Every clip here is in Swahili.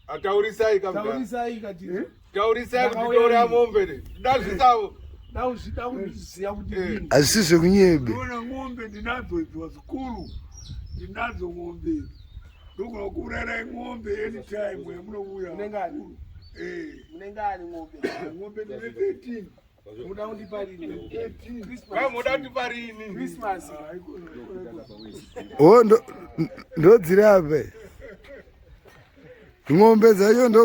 Ataurisai kutora mombe ndazvisavo asise kunyebe ndona ng'ombe ndinadzo idzo zikuru ndinadzo ng'ombe ndokunokurera ng'ombe anytime yamunouya Munengani? Munengani ng'ombe? ng'ombe ndine 13 muda kundipa rini? muda kutipa rini? Christmas. o ndodzirape ng'ombe dzacho ndo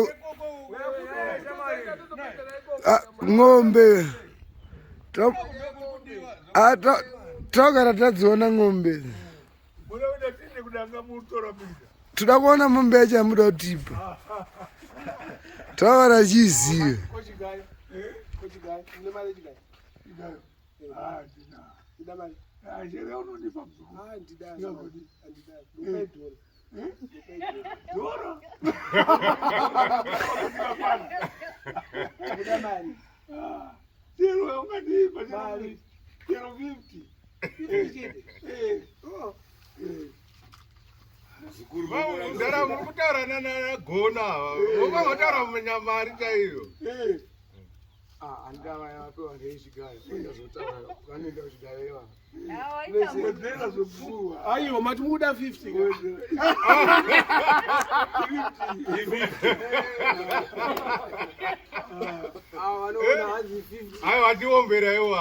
ng'ombe takara tadziona ng'ombe toda kuona mombe yacho yamuda kutipa takara chizive ndara muri kutaura nagona vovavotaura munyamari chaiyo andava yapewa ndeizvigayo vanenda kuzvigayo aiwa mati muda 50 vanoona hanzi 50 aiwa tiomberaiwo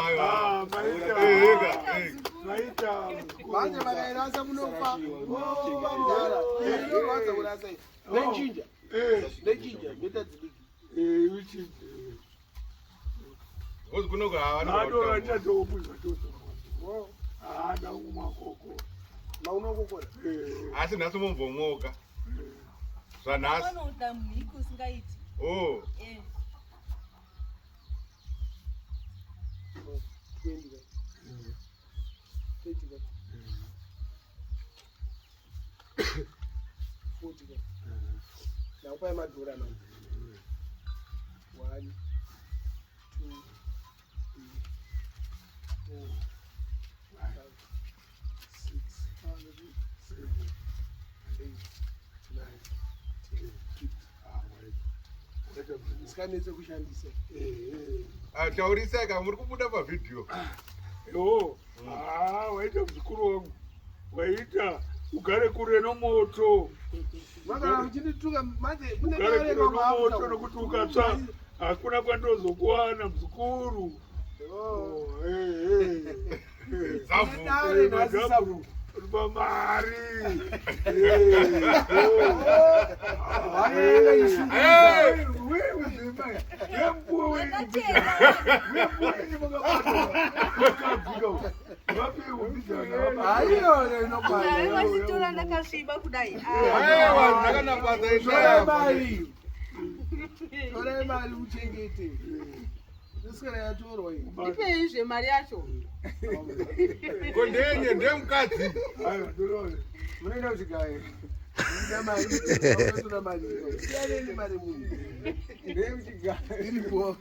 manje makairasa munofa vanza kurasa nechinja meta dzidiki asi nhasi mumbomwoka zvanhasi naupai madhora mani 1 2 sikanetse kushandisa taurisaka muri kubuda pavhidhiyo waita muzukuru wangu waita ugare kure nomoto moto nokuti ukatsva hakuna kwandozokuwana muzukuru pamari torai mari uchengete isikana yatorwa ipeizve mari yacho kondenye ndemukadzi munoenda kuchigayo mari mari munhu ndekuchigayo iripo